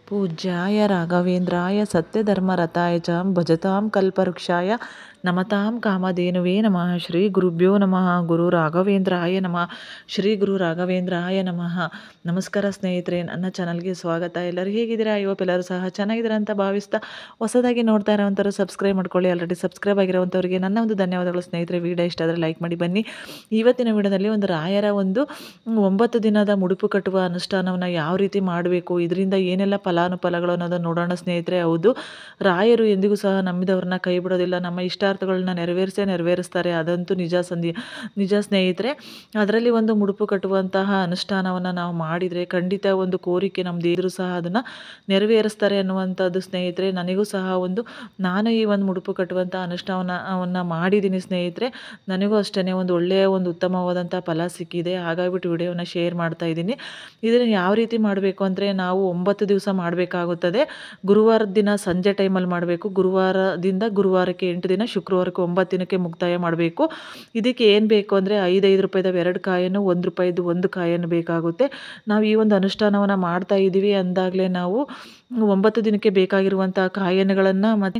पूज्याय राघवेन्द्राय सत्यधर्मरताय च भजतां कल्पवृक्षाय नमतां कामधेनुवे नमः. ಶ್ರೀ ಗುರುಭ್ಯೋ ನಮಃ. ಗುರು ರಾಘವೇಂದ್ರಾಯ ನಮಃ. ಶ್ರೀ ಗುರು ರಾಘವೇಂದ್ರಾಯ ನಮಃ. ನಮಸ್ಕಾರ ಸ್ನೇಹಿತರೆ, ನನ್ನ ಚಾನಲ್ಗೆ ಸ್ವಾಗತ. ಎಲ್ಲರೂ ಹೇಗಿದ್ದೀರಾ? ಎಲ್ಲರೂ ಸಹ ಚೆನ್ನಾಗಿದ್ದೀರಾ ಅಂತ ಭಾವಿಸ್ತಾ, ಹೊಸದಾಗಿ ನೋಡ್ತಾ ಇರೋವಂಥವ್ರು ಸಬ್ಸ್ಕ್ರೈಬ್ ಮಾಡ್ಕೊಳ್ಳಿ. ಆಲ್ರೆಡಿ ಸಬ್ಸ್ಕ್ರೈಬ್ ಆಗಿರೋವಂಥವ್ರಿಗೆ ನನ್ನ ಒಂದು ಧನ್ಯವಾದಗಳು ಸ್ನೇಹಿತರೆ. ವಿಡಿಯೋ ಇಷ್ಟ ಆದರೆ ಲೈಕ್ ಮಾಡಿ. ಬನ್ನಿ, ಇವತ್ತಿನ ವಿಡಿಯೋದಲ್ಲಿ ಒಂದು ರಾಯರ ಒಂದು 9 ದಿನದ ಮುಡುಪು ಕಟ್ಟುವ ಅನುಷ್ಠಾನವನ್ನು ಯಾವ ರೀತಿ ಮಾಡಬೇಕು, ಇದರಿಂದ ಏನೆಲ್ಲ ಫಲಾನುಫಲಗಳು ಅನ್ನೋದನ್ನು ನೋಡೋಣ ಸ್ನೇಹಿತರೆ. ಹೌದು, ರಾಯರು ಎಂದಿಗೂ ಸಹ ನಂಬಿದವ್ರನ್ನ ಕೈ ಬಿಡೋದಿಲ್ಲ. ನಮ್ಮ ಇಷ್ಟಾರ್ಥಗಳನ್ನ ನೆರವೇರಿಸ್ತಾರೆ. ಅದಂತೂ ನಿಜ ಸ್ನೇಹಿತರೆ. ಅದರಲ್ಲಿ ಒಂದು ಮುಡುಪು ಕಟ್ಟುವಂತಹ ಅನುಷ್ಠಾನವನ್ನು ನಾವು ಮಾಡಿದರೆ ಖಂಡಿತ ಒಂದು ಕೋರಿಕೆ ನಮ್ದು ಇದ್ರೂ ಸಹ ಅದನ್ನು ನೆರವೇರಿಸ್ತಾರೆ ಅನ್ನುವಂಥದ್ದು ಸ್ನೇಹಿತರೆ. ನನಗೂ ಸಹ ನಾನು ಈ ಒಂದು ಮುಡುಪು ಕಟ್ಟುವಂಥ ಅನುಷ್ಠಾನವನ್ನು ಮಾಡಿದ್ದೀನಿ ಸ್ನೇಹಿತರೆ. ನನಗೂ ಅಷ್ಟೇ ಒಂದು ಒಳ್ಳೆಯ ಒಂದು ಉತ್ತಮವಾದಂಥ ಫಲ ಸಿಕ್ಕಿದೆ. ಹಾಗಾಗಿಬಿಟ್ಟು ವಿಡಿಯೋನ ಶೇರ್ ಮಾಡ್ತಾ ಇದ್ದೀನಿ. ಇದನ್ನು ಯಾವ ರೀತಿ ಮಾಡಬೇಕು ಅಂದರೆ, ನಾವು 9 ದಿವಸ ಮಾಡಬೇಕಾಗುತ್ತದೆ. ಗುರುವಾರದ ದಿನ ಸಂಜೆ ಟೈಮಲ್ಲಿ ಮಾಡಬೇಕು. ಗುರುವಾರದಿಂದ ಗುರುವಾರಕ್ಕೆ 8 ದಿನ, ಶುಕ್ರವಾರಕ್ಕೆ 9 ದಿನಕ್ಕೆ ಮುಕ್ತಾಯ ಮಾಡಬೇಕು. ಇದಕ್ಕೆ ಏನು ಬೇಕು ಅಂದರೆ, 5 ರೂಪಾಯಿದ 2 ಕಾಯನ್ನು, 1 ರೂಪಾಯಿದು 1 ಕಾಯನ್ನು ಬೇಕಾಗುತ್ತೆ. ನಾವು ಈ ಒಂದು ಅನುಷ್ಠಾನವನ್ನು ಮಾಡ್ತಾ ಇದ್ದೀವಿ ಅಂದಾಗಲೇ ನಾವು 9 ದಿನಕ್ಕೆ ಬೇಕಾಗಿರುವಂಥ ಕಾಯಿನ್ಗಳನ್ನು ಮತ್ತು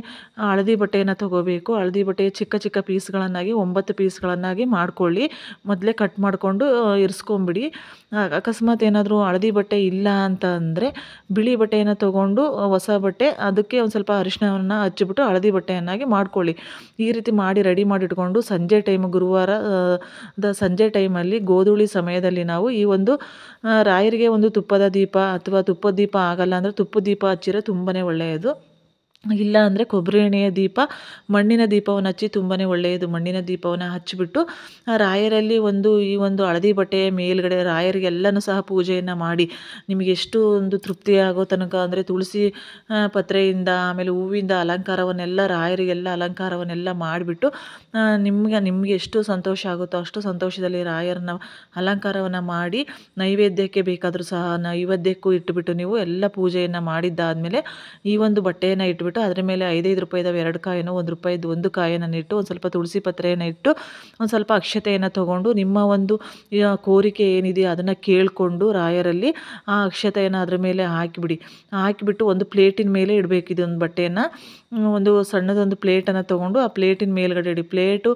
ಹಳದಿ ಬಟ್ಟೆಯನ್ನು ತಗೋಬೇಕು. ಹಳದಿ ಬಟ್ಟೆಯ ಚಿಕ್ಕ ಚಿಕ್ಕ ಪೀಸ್ಗಳನ್ನಾಗಿ 9 ಪೀಸ್ಗಳನ್ನಾಗಿ ಮಾಡ್ಕೊಳ್ಳಿ. ಮೊದಲೇ ಕಟ್ ಮಾಡಿಕೊಂಡು ಇರಿಸ್ಕೊಂಬಿಡಿ. ಅಕಸ್ಮಾತ್ ಏನಾದರೂ ಹಳದಿ ಬಟ್ಟೆ ಇಲ್ಲ ಅಂತ ಅಂದರೆ ಬಿಳಿ ಬಟ್ಟೆಯನ್ನು ತೊಗೊಂಡು, ಹೊಸ ಬಟ್ಟೆ, ಅದಕ್ಕೆ ಒಂದು ಸ್ವಲ್ಪ ಅರಿಶಿಣವನ್ನು ಹಚ್ಚಿಬಿಟ್ಟು ಹಳದಿ ಬಟ್ಟೆಯನ್ನಾಗಿ ಮಾಡ್ಕೊಳ್ಳಿ. ಈ ರೀತಿ ಮಾಡಿ ರೆಡಿ ಮಾಡಿ ಇಟ್ಕೊಂಡು ಸಂಜೆ ಟೈಮ್, ಗುರುವಾರದ ಸಂಜೆ ಟೈಮಲ್ಲಿ ಗೋಧೂಳಿ ಸಮಯದಲ್ಲಿ ನಾವು ಈ ಒಂದು ರಾಯರಿಗೆ ಒಂದು ತುಪ್ಪದ ದೀಪ, ಅಥವಾ ತುಪ್ಪದ ದೀಪ ಆಗಲ್ಲ ಅಂದರೆ ತುಪ್ಪದ ದೀಪ ಹಚ್ಚಿದ್ರೆ ತುಂಬಾ ಒಳ್ಳೆಯದು. ಇಲ್ಲ ಅಂದರೆ ಕೊಬ್ಬರಿ ಎಣ್ಣೆಯ ದೀಪ, ಮಣ್ಣಿನ ದೀಪವನ್ನು ಹಚ್ಚಿ ತುಂಬಾ ಒಳ್ಳೆಯದು. ಮಣ್ಣಿನ ದೀಪವನ್ನು ಹಚ್ಚಿಬಿಟ್ಟು ರಾಯರಲ್ಲಿ ಈ ಒಂದು ಹಳದಿ ಬಟ್ಟೆಯ ಮೇಲ್ಗಡೆ ರಾಯರಿಗೆಲ್ಲನೂ ಸಹ ಪೂಜೆಯನ್ನು ಮಾಡಿ, ನಿಮಗೆ ಎಷ್ಟು ಒಂದು ತೃಪ್ತಿ ಆಗೋ ತನಕ ಅಂದರೆ ತುಳಸಿ ಪತ್ರೆಯಿಂದ, ಆಮೇಲೆ ಹೂವಿಂದ ಅಲಂಕಾರವನ್ನೆಲ್ಲ, ರಾಯರಿಗೆಲ್ಲ ಅಲಂಕಾರವನ್ನೆಲ್ಲ ಮಾಡಿಬಿಟ್ಟು ನಿಮಗೆ ಎಷ್ಟು ಸಂತೋಷ ಆಗುತ್ತೋ ಅಷ್ಟು ಸಂತೋಷದಲ್ಲಿ ರಾಯರನ್ನ ಅಲಂಕಾರವನ್ನು ಮಾಡಿ ನೈವೇದ್ಯಕ್ಕೆ ಬೇಕಾದರೂ ಸಹ ನೈವೇದ್ಯಕ್ಕೂ ಇಟ್ಟುಬಿಟ್ಟು ನೀವು ಎಲ್ಲ ಪೂಜೆಯನ್ನು ಮಾಡಿದ್ದಾದಮೇಲೆ ಈ ಒಂದು ಬಟ್ಟೆಯನ್ನು ಇಟ್ಬಿಟ್ಟು ಅದರ ಮೇಲೆ 5 ರೂಪಾಯಿದ 2 ಕಾಯನ್ನು, 1 ರೂಪಾಯಿದು 1 ಕಾಯನ್ನು ಇಟ್ಟು, ಒಂದು ಸ್ವಲ್ಪ ತುಳಸಿ ಪತ್ರೆಯನ್ನು ಇಟ್ಟು, ಒಂದು ಸ್ವಲ್ಪ ಅಕ್ಷತೆಯನ್ನು ತಗೊಂಡು, ನಿಮ್ಮ ಒಂದು ಕೋರಿಕೆ ಏನಿದೆ ಅದನ್ನು ಕೇಳಿಕೊಂಡು ರಾಯರಲ್ಲಿ ಆ ಅಕ್ಷತೆಯನ್ನು ಅದರ ಮೇಲೆ ಹಾಕಿಬಿಟ್ಟು ಒಂದು ಪ್ಲೇಟಿನ ಮೇಲೆ ಇಡಬೇಕು. ಇದೊಂದು ಬಟ್ಟೆಯನ್ನು ಒಂದು ಸಣ್ಣದೊಂದು ಪ್ಲೇಟನ್ನು ತೊಗೊಂಡು ಆ ಪ್ಲೇಟಿನ ಮೇಲ್ಗಡೆ ಇಡಿ. ಪ್ಲೇಟು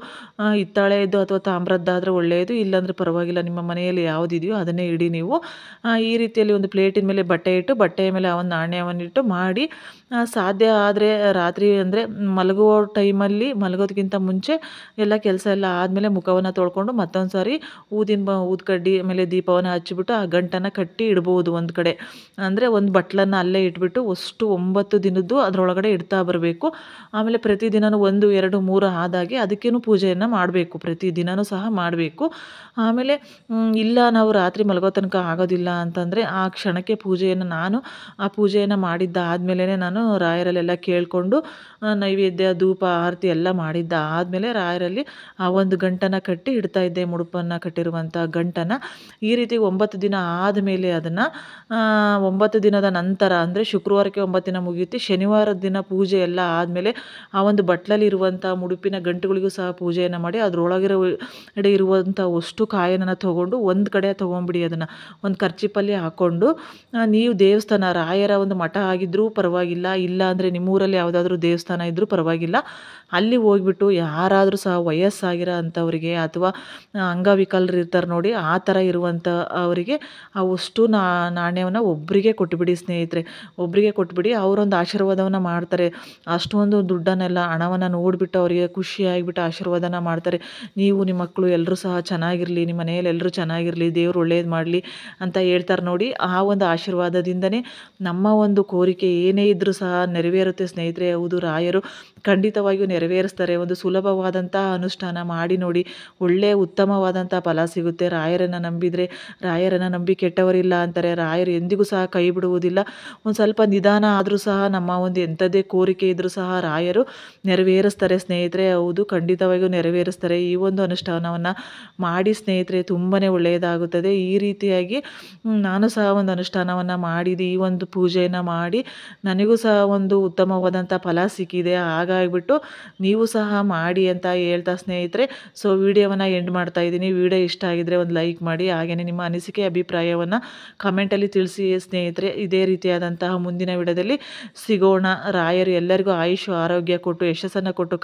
ಹಿತ್ತಾಳೆಯದ್ದು ಅಥವಾ ತಾಮ್ರದ್ದಾದರೆ ಒಳ್ಳೆಯದು, ಇಲ್ಲಾಂದರೆ ಪರವಾಗಿಲ್ಲ, ನಿಮ್ಮ ಮನೆಯಲ್ಲಿ ಯಾವುದಿದೆಯೋ ಅದನ್ನೇ ಇಡಿ ನೀವು. ಈ ರೀತಿಯಲ್ಲಿ ಒಂದು ಪ್ಲೇಟಿನ ಮೇಲೆ ಬಟ್ಟೆ ಇಟ್ಟು, ಬಟ್ಟೆಯ ಮೇಲೆ ಒಂದು ನಾಣ್ಯವನ್ನಿಟ್ಟು ಮಾಡಿ, ಸಾಧ್ಯ ಆದರೆ ರಾತ್ರಿ ಅಂದರೆ ಮಲಗುವ ಟೈಮಲ್ಲಿ, ಮಲಗೋದಕ್ಕಿಂತ ಮುಂಚೆ ಎಲ್ಲ ಕೆಲಸ ಎಲ್ಲ ಆದಮೇಲೆ ಮುಖವನ್ನು ತೊಳ್ಕೊಂಡು ಮತ್ತೊಂದು ಸಾರಿ ಊದ್ಕಡ್ಡಿ ಮೇಲೆ ದೀಪವನ್ನು ಹಚ್ಚಿಬಿಟ್ಟು ಆ ಗಂಟನ್ನು ಕಟ್ಟಿ ಇಡ್ಬೋದು ಒಂದು ಕಡೆ. ಅಂದರೆ ಒಂದು ಬಟ್ಲನ್ನು ಅಲ್ಲೇ ಇಟ್ಬಿಟ್ಟು ಅಷ್ಟು 9 ದಿನದ್ದು ಅದರೊಳಗಡೆ ಇಡ್ತಾ ಬರಬೇಕು. ಆಮೇಲೆ ಪ್ರತಿದಿನವೂ 1, 2, 3 ಆದಾಗೆ ಅದಕ್ಕೇನು ಪೂಜೆಯನ್ನು ಮಾಡಬೇಕು. ಪ್ರತಿದಿನವೂ ಸಹ ಮಾಡಬೇಕು. ಆಮೇಲೆ ಇಲ್ಲ ನಾವು ರಾತ್ರಿ ಮಲಗೋ ತನಕ ಆಗೋದಿಲ್ಲ ಅಂತಂದರೆ ಆ ಕ್ಷಣಕ್ಕೆ ನಾನು ಆ ಪೂಜೆಯನ್ನು ಮಾಡಿದ್ದಾದಮೇಲೆ ನಾನು ರಾಯರಲ್ಲೆಲ್ಲ ಕೇಳಿಕೊಂಡು ನೈವೇದ್ಯ, ಧೂಪ, ಆರತಿ ಎಲ್ಲ ಮಾಡಿದ್ದ ಆದಮೇಲೆ ರಾಯರಲ್ಲಿ ಆ ಒಂದು ಗಂಟನ್ನು ಕಟ್ಟಿ ಇಡ್ತಾ ಇದ್ದೆ. ಮುಡುಪನ್ನು ಕಟ್ಟಿರುವಂಥ ಗಂಟನ್ನು ಈ ರೀತಿ 9 ದಿನ ಆದಮೇಲೆ ಅದನ್ನು 9 ದಿನದ ನಂತರ ಅಂದರೆ ಶುಕ್ರವಾರಕ್ಕೆ 9 ದಿನ ಮುಗಿಯುತ್ತೆ. ಶನಿವಾರದ ದಿನ ಪೂಜೆ ಎಲ್ಲ ಆದಮೇಲೆ ಆ ಒಂದು ಬಟ್ಲಲ್ಲಿರುವಂಥ ಮುಡುಪಿನ ಗಂಟುಗಳಿಗೂ ಸಹ ಪೂಜೆಯನ್ನು ಮಾಡಿ, ಅದರೊಳಗಡೆ ಇರುವಂಥ ಅಷ್ಟು ಕಾಯನ್ನು ತೊಗೊಂಡು ಒಂದು ಕಡೆ ತೊಗೊಂಬಿಡಿ. ಅದನ್ನು ಒಂದು ಕರ್ಚಿಪಲ್ಲಿ ಹಾಕ್ಕೊಂಡು ನೀವು ದೇವಸ್ಥಾನ, ರಾಯರ ಒಂದು ಮಠ ಆಗಿದ್ದರೂ ಪರವಾಗಿಲ್ಲ, ಇಲ್ಲ ಅಂದರೆ ನಿಮ್ಮೂರಲ್ಲಿ ಯಾವುದಾದ್ರೂ ದೇವಸ್ಥಾನ ಇದ್ದರೂ ಪರವಾಗಿಲ್ಲ, ಅಲ್ಲಿ ಹೋಗ್ಬಿಟ್ಟು ಯಾರಾದರೂ ಸಹ ವಯಸ್ಸಾಗಿರೋ ಅಂಥವ್ರಿಗೆ ಅಥವಾ ಅಂಗವಿಕಲರು ಇರ್ತಾರೆ ನೋಡಿ, ಆ ಥರ ಇರುವಂಥ ಅವರಿಗೆ ಅಷ್ಟು ನಾಣ್ಯವನ್ನು ಒಬ್ಬರಿಗೆ ಕೊಟ್ಟುಬಿಡಿ ಸ್ನೇಹಿತರೆ. ಒಬ್ಬರಿಗೆ ಕೊಟ್ಬಿಡಿ. ಅವರೊಂದು ಆಶೀರ್ವಾದವನ್ನು ಮಾಡ್ತಾರೆ. ಅಷ್ಟೊಂದು ದುಡ್ಡನ್ನೆಲ್ಲ, ಹಣವನ್ನು ನೋಡಿಬಿಟ್ಟು ಅವರಿಗೆ ಖುಷಿಯಾಗಿಬಿಟ್ಟು ಆಶೀರ್ವಾದನ ಮಾಡ್ತಾರೆ. ನೀವು, ನಿಮ್ಮ ಮಕ್ಕಳು ಎಲ್ಲರೂ ಸಹ ಚೆನ್ನಾಗಿರಲಿ, ನಿಮ್ಮ ಮನೆಯಲ್ಲಿ ಎಲ್ಲರೂ ಚೆನ್ನಾಗಿರಲಿ, ದೇವರು ಒಳ್ಳೇದು ಮಾಡಲಿ ಅಂತ ಹೇಳ್ತಾರೆ ನೋಡಿ. ಆ ಒಂದು ಆಶೀರ್ವಾದದಿಂದನೇ ನಮ್ಮ ಒಂದು ಕೋರಿಕೆ ಏನೇ ಇದ್ದರೂ ಸಹ ನೆರವೇರುತ್ತೆ ಸ್ನೇಹಿತರೆ. ಹೌದು, ರಾಯರು ಖಂಡಿತವಾಗಿಯೂ ನೆರವೇರಿಸ್ತಾರೆ. ಒಂದು ಸುಲಭವಾದಂಥ ಅನುಷ್ಠಾನ ಮಾಡಿ ನೋಡಿ, ಒಳ್ಳೆಯ ಉತ್ತಮವಾದಂಥ ಫಲ ಸಿಗುತ್ತೆ. ರಾಯರನ್ನು ನಂಬಿ ಕೆಟ್ಟವರಿಲ್ಲ ಅಂತಾರೆ. ರಾಯರು ಎಂದಿಗೂ ಸಹ ಕೈ ಬಿಡುವುದಿಲ್ಲ. ಒಂದು ಸ್ವಲ್ಪ ನಿಧಾನ ಆದರೂ ಸಹ ನಮ್ಮ ಒಂದು ಎಂಥದ್ದೇ ಕೋರಿಕೆ ಇದ್ದರೂ ಸಹ ರಾಯರು ನೆರವೇರಿಸ್ತಾರೆ ಸ್ನೇಹಿತರೆ. ಹೌದು, ಖಂಡಿತವಾಗಿಯೂ ನೆರವೇರಿಸ್ತಾರೆ. ಈ ಒಂದು ಅನುಷ್ಠಾನವನ್ನು ಮಾಡಿ ಸ್ನೇಹಿತರೆ, ತುಂಬಾ ಒಳ್ಳೆಯದಾಗುತ್ತದೆ. ಈ ರೀತಿಯಾಗಿ ನಾನು ಸಹ ಒಂದು ಅನುಷ್ಠಾನವನ್ನು ಮಾಡಿದ್ದು, ಈ ಒಂದು ಪೂಜೆಯನ್ನು ಮಾಡಿ ನನಗೂ ಸಹ ಸಹ ಒಂದು ಉತ್ತಮವಾದಂಥ ಫಲ ಸಿಕ್ಕಿದೆ. ಹಾಗಾಗಿಬಿಟ್ಟು ನೀವು ಸಹ ಮಾಡಿ ಅಂತ ಹೇಳ್ತಾ ಸ್ನೇಹಿತರೆ, ಸೊ ವಿಡಿಯೋವನ್ನು ಎಂಡ್ ಮಾಡ್ತಾ ಇದ್ದೀನಿ. ವಿಡಿಯೋ ಇಷ್ಟ ಆಗಿದ್ರೆ ಒಂದು ಲೈಕ್ ಮಾಡಿ, ಹಾಗೆಯೇ ನಿಮ್ಮ ಅನಿಸಿಕೆ ಅಭಿಪ್ರಾಯವನ್ನು ಕಮೆಂಟಲ್ಲಿ ತಿಳಿಸಿ ಸ್ನೇಹಿತರೆ. ಇದೇ ರೀತಿಯಾದಂತಹ ಮುಂದಿನ ವಿಡಿಯೋದಲ್ಲಿ ಸಿಗೋಣ. ರಾಯರು ಎಲ್ಲರಿಗೂ ಆಯುಷ್ ಆರೋಗ್ಯ ಕೊಟ್ಟು ಯಶಸ್ಸನ್ನು ಕೊಟ್ಟು